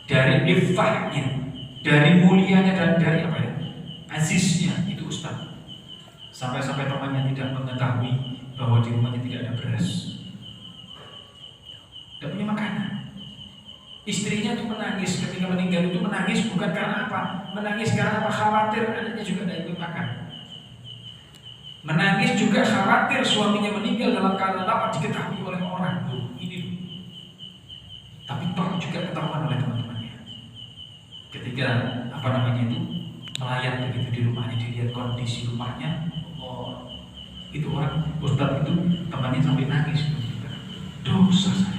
[SPEAKER 1] Dari ifahnya, dari mulianya dan dari apa ya, aziznya itu ustaz. Sampai-sampai temannya tidak mengetahui bahwa di rumahnya tidak ada beras, tidak punya makanan. Istrinya itu menangis ketika meninggal, itu menangis bukan karena apa? Menangis karena apa? Khawatir anaknya juga tidak ikut makan. Menangis juga khawatir suaminya meninggal dalam keadaan lapar diketahui oleh orang. Ini. Tapi toh juga ketahuan oleh teman-temannya. Ketika itu melayat begitu di rumahnya, dilihat kondisi rumahnya, oh, itu orang ustaz itu temannya sampai nangis. Dosa saya.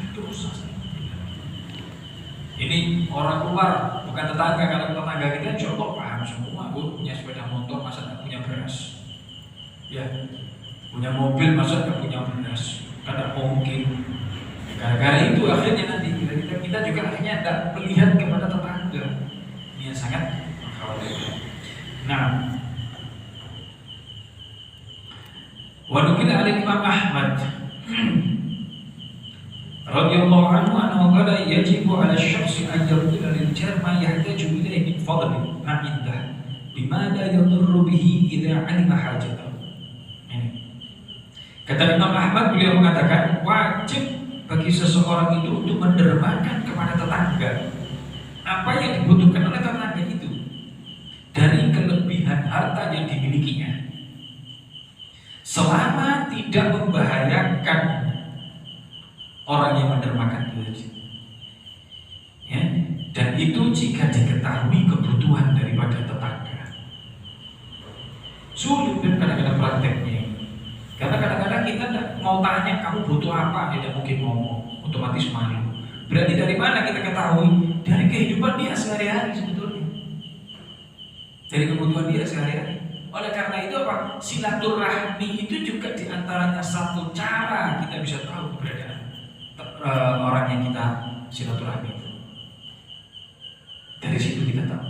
[SPEAKER 1] Ini orang luar, bukan tetangga. Kalau tetangga kita insya Allah paham semua, punya sepeda motor masa tak punya beras, ya, punya mobil masa tak punya beras, kadang mungkin. Gara-gara itu akhirnya nanti kita juga akhirnya tidak melihat kepada tetangga. Ini yang sangat mengkhawatirkan. Nah, wa nukila al Imam Ahmad radhiyallahu anhu annahu qala yajibu 'ala asy-syakhsi an yardila lil jar ma yahtaju ilayhi min fadli ma indah. bimada yadurru bihi idza 'alima hajatahu. Ini. Kata Imam Ahmad, beliau mengatakan wajib bagi seseorang itu untuk mendermakan kepada tetangga apa yang dibutuhkan oleh tetangga itu dari kelebihan harta yang dimilikinya, selama tidak membahayakan orang yang mendermakan itu. Ya, dan itu jika diketahui kebutuhan daripada tetangga. Sulit kadang-kadang prakteknya, karena kadang-kadang kita tidak mau tanya kamu butuh apa, tidak mungkin ngomong, otomatis malu. Berarti dari mana kita ketahui? Dari kehidupan dia sehari-hari sebetulnya, dari kebutuhan dia sehari-hari. Oleh karena itu apa? Silaturahmi itu juga diantaranya satu cara kita bisa tahu keberadaan orang yang kita silaturahmi itu. Dari situ kita tahu.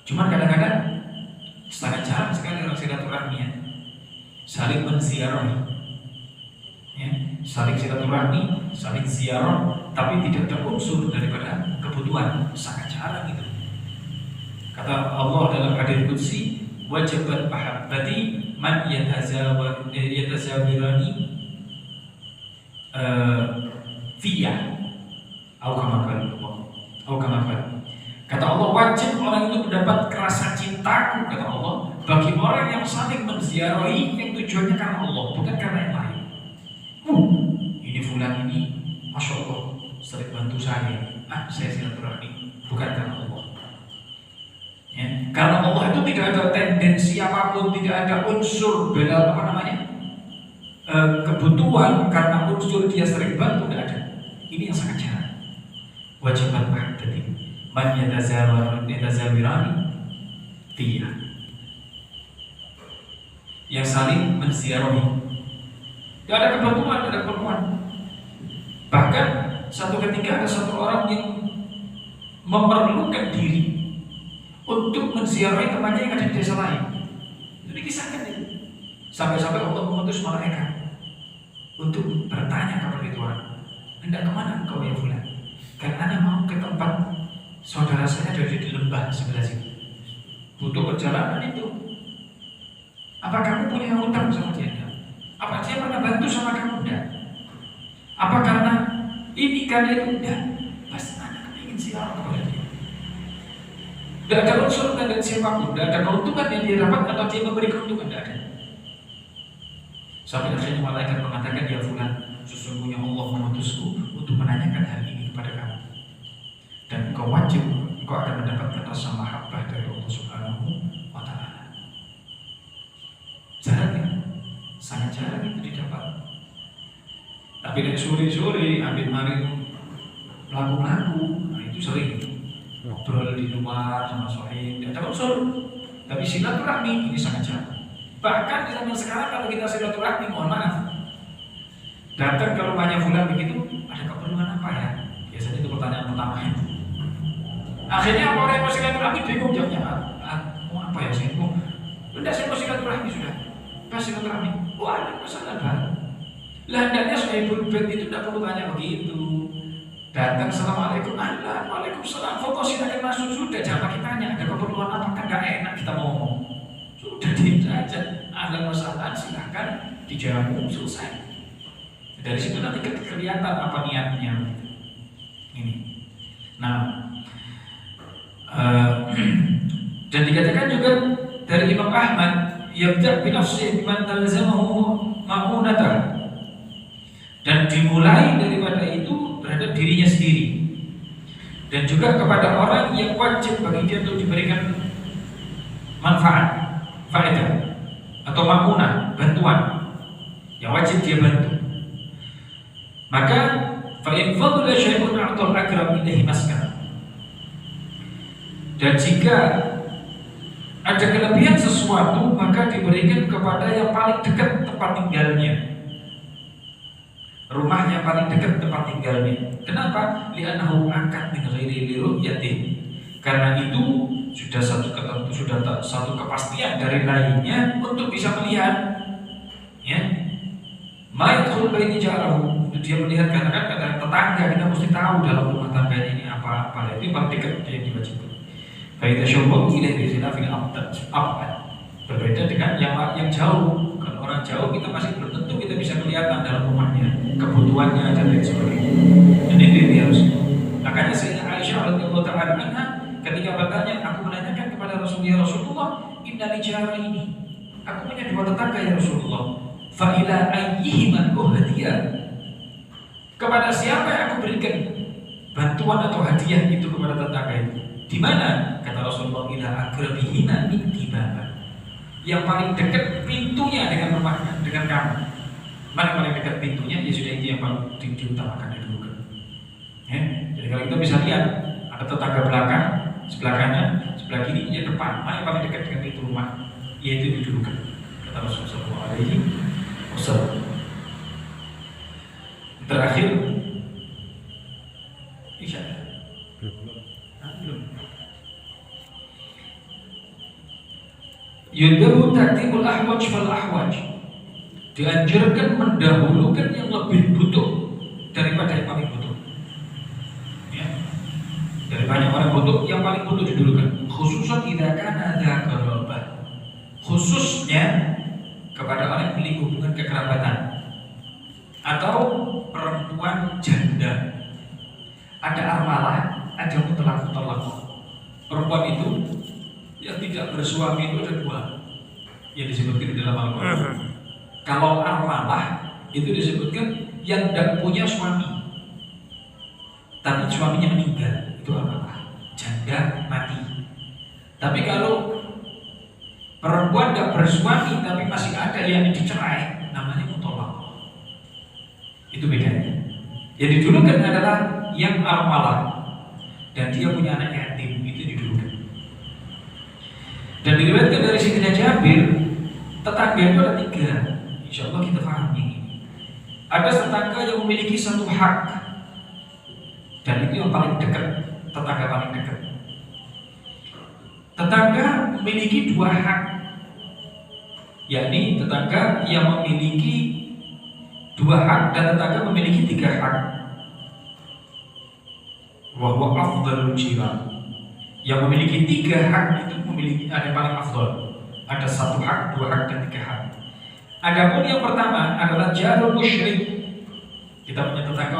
[SPEAKER 1] Cuman kadang-kadang sangat jarang sekali orang silaturahmi ya. Saling menziarahi, ya, saling silaturahmi, saling ziarah, tapi tidak ada unsur daripada kebutuhan. Sangat jarang itu. Kata Allah dalam hadits qudsi, wajibat mahabbati man yatazawirani fiyah atau kama. Kata Allah, wajib orang itu mendapat rasa cintaku, kata Allah, bagi orang yang saling menziarahi yang tujuannya karena Allah, bukan karena yang lain. Ini fulan ini, masya Allah, sering bantu saya. Saya silaturahmi, bukan karena Allah. Ya, karena Allah itu tidak ada tendensi apapun, tidak ada unsur bela kebutuhan karena unsur dia sering bantu, tidak ada. Ini yang sangat jarang. Wajibat mahabbati man yatazawirani fiyah, yang saling menziarahi. Tidak ada kebutuhan, tidak ada keperluan. Bahkan satu ketika ada satu orang yang memerlukan diri untuk menziarahi temannya yang ada di desa lain. Itu dikisahkan itu. Sampai-sampai Allah mengutus malaikat untuk bertanya kepada itu orang, hendak kemana engkau ya fulan? Karena Anda mau ke tempat saudara saya ada di lembah sebelah sini, butuh perjalanan itu. Apa kamu punya hutang sama dia? Apa dia pernah bantu sama kamu? Enggak. Apa karena ini karena itu? Enggak. Pasti Anda ingin ziarah kepada dia. Tidak ada unsur dan siapapun, tidak ada keuntungan yang dia dapat atau dia memberi keuntungan, tidak ada. Sampai akhirnya malaikat mengatakan, ya fulan, sesungguhnya Allah mengutusku untuk menanyakan hal ini kepada kamu. Dan engkau wajib, engkau akan mendapatkan rasa mahabbah dari Allah Subhanahu wa Ta'ala. Jarang ya, sangat jarang itu didapat. Tapi dari sore-sore ambil mari melaku-laku, nah itu sering. Ngobrol di luar sama sohib, tidak ada unsur. Tapi silaturahmi ini sangat jarang. Bahkan di zaman sekarang kalau kita silaturahmi, mohon maaf, datang ke rumahnya fulan begitu, ada keperluan apa ya? Biasanya itu pertanyaan pertama itu. Akhirnya orang yang mau silaturahmi bingung jawabnya, mau apa ya saya? Udah saya mau silaturahmi sudah. Pas silaturahmi, ada masalah baru. Lah hendaknya sohibul bait itu tidak perlu tanya begitu. Datang, assalamualaikum, waalaikumsalam, foto silakan masuk, sudah jangan pakai tanya, ada keperluan apa, kan gak enak kita mau ngomong. Sudah diam saja, ada masalah silahkan dijamu, selesai. Dari situ nanti kelihatan apa niatnya. Ini. Nah, dan dikatakan juga dari Imam Ahmad, yabda' bi nafsihi biman talzamahu ma'unatah. Dan dimulai daripada itu terhadap dirinya sendiri, dan juga kepada orang yang wajib bagi dia untuk diberikan manfaat, faedah atau ma'unah, bantuan yang wajib dia bantu. Maka fa in fadla syai'un a'tal akram ilaihi maskana. Dan jika ada kelebihan sesuatu, maka diberikan kepada yang paling dekat tempat tinggalnya, rumahnya paling dekat tempat tinggalnya. Kenapa? Li'annahu akan min ghairi liru'yatih. Karena itu sudah satu kepastian dari lainnya untuk bisa melihat. Ya. Ma'idkhul baiti jarahu. Dia melihat, karena kan tetangga kita mesti tahu dalam rumah tangganya ini apa. Itu paling dekat yang diwajibkan. Faida syukur ilaih bikhilafil abad. Berbeda dengan yang jauh. Kalau orang jauh kita masih belum tentu kita bisa kelihatan dalam rumahnya, kebutuhannya dan lain sebagainya. Dan itu yang harus. Makanya Sayyidah Aisyah radhiyallahu taala anha ketika bertanya, aku menanyakan kepada Rasulullah, inna li ini, aku punya dua tetangga ya Rasulullah. Fa ila ayyihima hadiah. Kepada siapa yang aku berikan bantuan atau hadiah itu kepada tetangga itu? Di mana? Kata Rasulullah, ila aqrabihima min baba. Yang paling dekat pintunya dengan rumahnya, dengan kamu. Mana paling dekat pintunya? Ya sudah, itu yang paling diutamakan dulu. Ya? Jadi kalau kita bisa lihat ada tetangga belakang, sebelah kanan, sebelah kiri, ya depan. Mana yang paling dekat dengan pintu rumah? Yaitu didulukan. Kata Rasulullah SAW. Terakhir, Isya. Yundabu ta'timul ahwaj fal ahwaj. Dianjurkan mendahulukan yang lebih butuh daripada yang paling butuh. Ya. Dari banyak orang butuh, yang paling butuh didulukan. Khususan idza kana dza qarabah. Khususnya kepada orang yang memiliki hubungan kekerabatan atau perempuan janda. Ada armalah, ada mutlak. Perempuan itu yang tidak bersuami itu ada dua yang disebutkan di dalam Al-Quran. Kalau armalah itu disebutkan yang tidak punya suami tapi suaminya meninggal, itu armalah, janda mati. Tapi kalau perempuan tidak bersuami tapi masih ada yang dicerai, namanya mutolak. Itu bedanya. Yang didulukan adalah yang armalah dan dia punya anak yatim, itu didulukan. Dan diriwayatkan dari Sayyidina Jabir, tetangga itu ada tiga. Insya Allah kita paham ini. Ada tetangga yang memiliki satu hak, dan itu yang paling dekat, tetangga paling dekat. Tetangga memiliki dua hak, yakni tetangga yang memiliki dua hak dan tetangga memiliki tiga hak. Wa huwa afdhalul jiran. Yang memiliki tiga hak itu memiliki ada yang paling afdal. Ada satu hak, dua hak dan tiga hak. Adapun yang pertama adalah jarul musyrik. Kita punya tetangga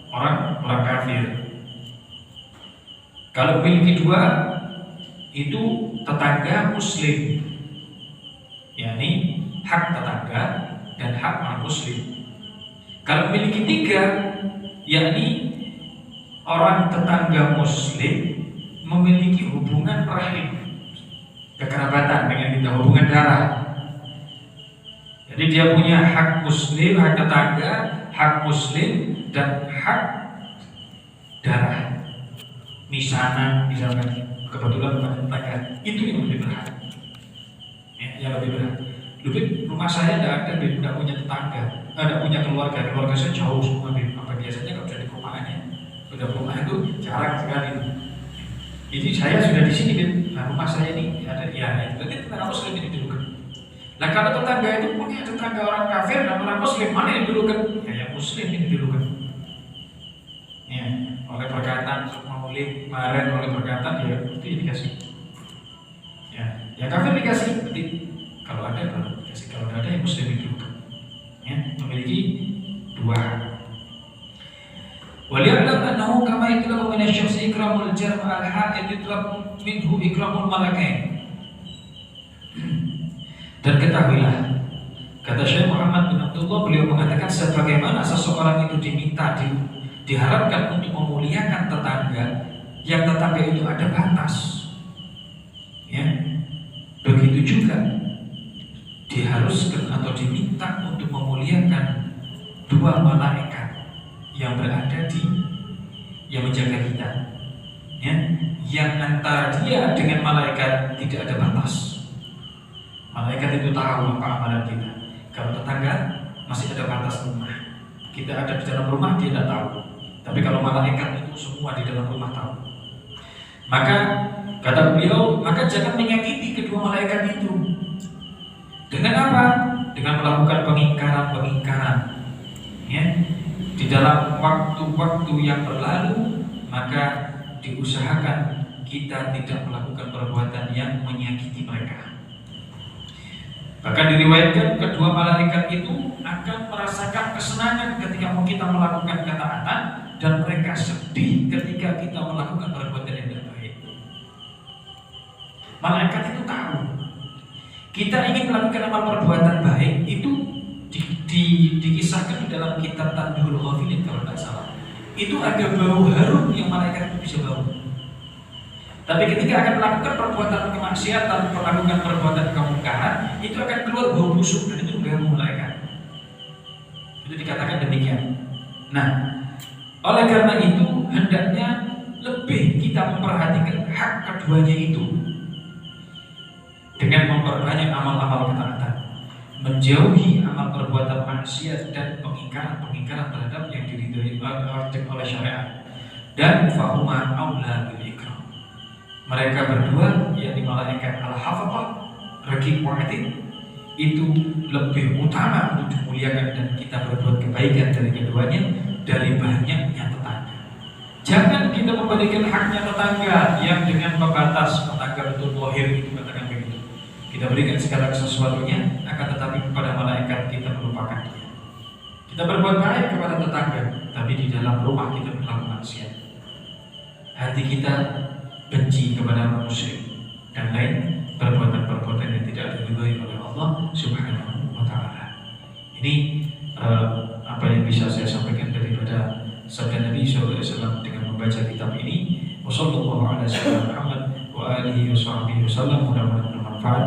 [SPEAKER 1] orang kafir. Kalau memiliki dua, itu tetangga muslim, yakni hak tetangga dan hak non muslim. Kalau memiliki tiga, yakni orang tetangga muslim memiliki hubungan rahim, kekerabatan dengan kita, hubungan darah. Jadi dia punya hak muslim, hak tetangga, hak muslim dan hak darah. Misalnya kebetulan bukan tetangga, itu yang lebih berhak. Yang lebih berhak. Lebih rumah saya tidak punya tetangga, tidak punya keluarga saya jauh semua. Apa biasanya kalau jadi perumahannya, sudah perumahan itu jarang sekali. Jadi saya sudah di sini kan, nah rumah saya ini ada ya, itu tetangga muslim ini didulukan. Nah kalau tetangga itu punya tetangga orang kafir dan orang muslim, mana yang didulukan? Ya yang muslim ini didulukan. Ya, oleh perkataan maulid kemarin oleh perkataan ya itu dikasih. Ya, yang kafir dikasih, berarti kalau ada baru dikasih, kalau tidak ada yang muslim didulukan. Ya, memiliki dua. Waliya'lam annahu kama yutlabu min asy-syakhsi ikramul jar ma'al ha'id yutlab minhu ikramul malakain. Dan ketahuilah, kata Syekh Muhammad bin Abdullah, beliau mengatakan sebagaimana seseorang itu diharapkan untuk memuliakan tetangga, yang tetangga itu ada batas. Ya. Begitu juga diharuskan atau diminta untuk memuliakan dua malaikat yang berada yang menjaga kita, ya, yang antara dia dengan malaikat tidak ada batas. Malaikat itu tahu apa amalan kita. Kalau tetangga masih ada batas rumah, kita ada di dalam rumah dia tidak tahu. Tapi kalau malaikat itu semua di dalam rumah tahu. Maka kata beliau, maka jangan menyakiti kedua malaikat itu. Dengan apa? Dengan melakukan pengingkaran, ya. Di dalam waktu-waktu yang berlalu, maka diusahakan kita tidak melakukan perbuatan yang menyakiti mereka. Bahkan diriwayatkan kedua malaikat itu akan merasakan kesenangan ketika kita melakukan ketaatan, dan mereka sedih ketika kita melakukan perbuatan yang tidak baik. Malaikat itu tahu kita ingin melakukan amal perbuatan baik. Itu dikisahkan di dalam kitab Tanbihul Ghafilin kalau tidak salah. Itu ada bau harum yang malaikat itu bisa bau. Tapi ketika akan melakukan perbuatan kemaksiatan, melakukan perbuatan kemungkaran, itu akan keluar bau busuk, dan itu mengganggu malaikat. Itu dikatakan demikian. Nah, oleh karena itu hendaknya lebih kita memperhatikan hak keduanya itu dengan memperbanyak amal-amal ketaatan, menjauhi amal perbuatan maksiat dan pengingkaran terhadap yang diridhoi oleh syariat. Dan fahuma aula bil ikram. Mereka berdua, yakni malaikat al-hafaqah, raqib wa atid, itu lebih utama untuk dimuliakan dan kita berbuat kebaikan dari keduanya dari banyaknya tetangga. Jangan kita memberikan haknya tetangga yang dengan pembatas tetangga itu zahir, itu katakan begitu. Kita berikan segala sesuatunya, akan tetapi kepada malaikat kita melupakan dia. Kita berbuat baik kepada tetangga, tapi di dalam rumah kita berlaku maksiat. Hati kita benci kepada manusia dan lain perbuatan-perbuatan yang tidak diridhoi oleh Allah Subhanahu wa Ta'ala. Ini apa yang bisa saya sampaikan daripada sabda Nabi SAW dengan membaca kitab ini. Wassallallahu ala sayyidina Muhammad wa alihi wa sahbihi wasallam. Mudah-mudahan bermanfaat.